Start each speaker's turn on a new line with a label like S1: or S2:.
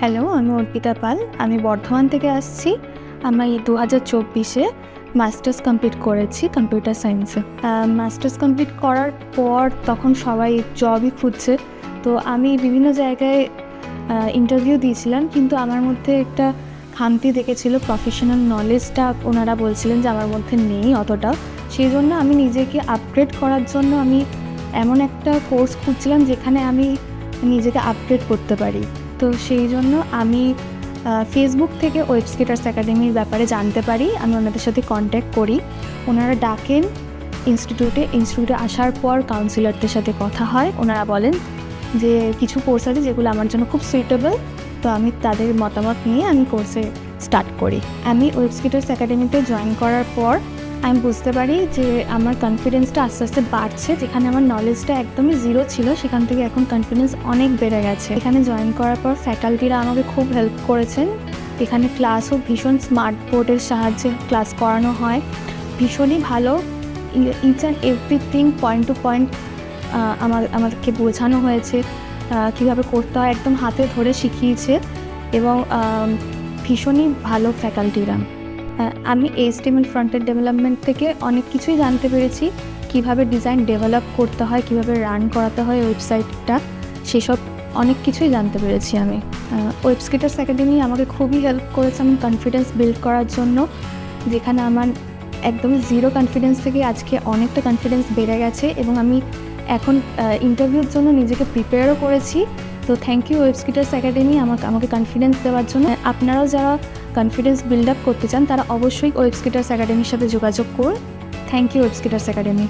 S1: Hello, আমি অর্পিতা পাল। আমি বর্ধমান থেকে আসছি। আমি 2024-এ মাস্টার্স কমপ্লিট করেছি কম্পিউটার সায়েন্সে। মাস্টার্স কমপ্লিট করার পর তখন সবাই জবই খুঁজছে, তো আমি বিভিন্ন জায়গায় ইন্টারভিউ দিয়েছিলাম, কিন্তু আমার মধ্যে একটা খামতি দেখেছিল, প্রফেশনাল নলেজটা ওনারা বলছিলেন যে আমার মধ্যে নেই অতটা। সেই জন্য আমি নিজেকে আপগ্রেড করার জন্য আমি এমন একটা কোর্স খুঁজছিলাম যেখানে আমি নিজেকে আপগ্রেড করতে পারি। তো সেই জন্য আমি ফেসবুক থেকে ওয়েবস্কিটার্স একাডেমির ব্যাপারে জানতে পারি। আমি ওনাদের সাথে কন্ট্যাক্ট করি, ওনারা ডাকেন ইনস্টিটিউটে আসার পর কাউন্সিলরদের সাথে কথা হয়। ওনারা বলেন যে কিছু কোর্স আছে যেগুলো আমার জন্য খুব সুইটেবল, তো আমি তাদের মতামত নিয়ে আমি কোর্সে স্টার্ট করি। আমি ওয়েবস্কিটার্স একাডেমিতে জয়েন করার পর আমি বুঝতে পারি যে আমার কনফিডেন্সটা আস্তে আস্তে বাড়ছে। যেখানে আমার নলেজটা একদমই জিরো ছিল, সেখান থেকে এখন কনফিডেন্স অনেক বেড়ে গেছে। এখানে জয়েন করার পর ফ্যাকাল্টিরা আমাকে খুব হেল্প করেছেন। এখানে ক্লাসও ভীষণ স্মার্ট বোর্ডের সাহায্যে ক্লাস করানো হয়, ভীষণই ভালো। Each and everything point to point আমাদেরকে বোঝানো হয়েছে, কীভাবে করতে হয় একদম হাতে ধরে শিখিয়েছে, এবং ভীষণই ভালো ফ্যাকাল্টিরা। আমি HTML ফ্রন্ট-এন্ড ডেভেলপমেন্ট থেকে অনেক কিছুই জানতে পেরেছি, কিভাবে ডিজাইন ডেভেলপ করতে হয়, কিভাবে রান করাতে হয় ওয়েবসাইটটা, সেসব অনেক কিছুই জানতে পেরেছি আমি। ওয়েবস্কিটার্স একাডেমি আমাকে খুবই হেল্প করেছে আমি কনফিডেন্স বিল্ড করার জন্য, যেখানে আমার একদমই জিরো কনফিডেন্স থেকে আজকে অনেকটা কনফিডেন্স বেড়ে গেছে, এবং আমি এখন ইন্টারভিউর জন্য নিজেকে প্রিপেয়ারও করেছি। তো থ্যাংক ইউ ওয়েবস্কিটার্স একাডেমি আমাকে কনফিডেন্স দেওয়ার জন্য। আপনারাও যারা কনফিডেন্স বিল্ড আপ করতে চান তারা অবশ্যই ওয়েবস্কিটার্স একাডেমির সাথে যোগাযোগ করুন। Thank you Webskitters academy.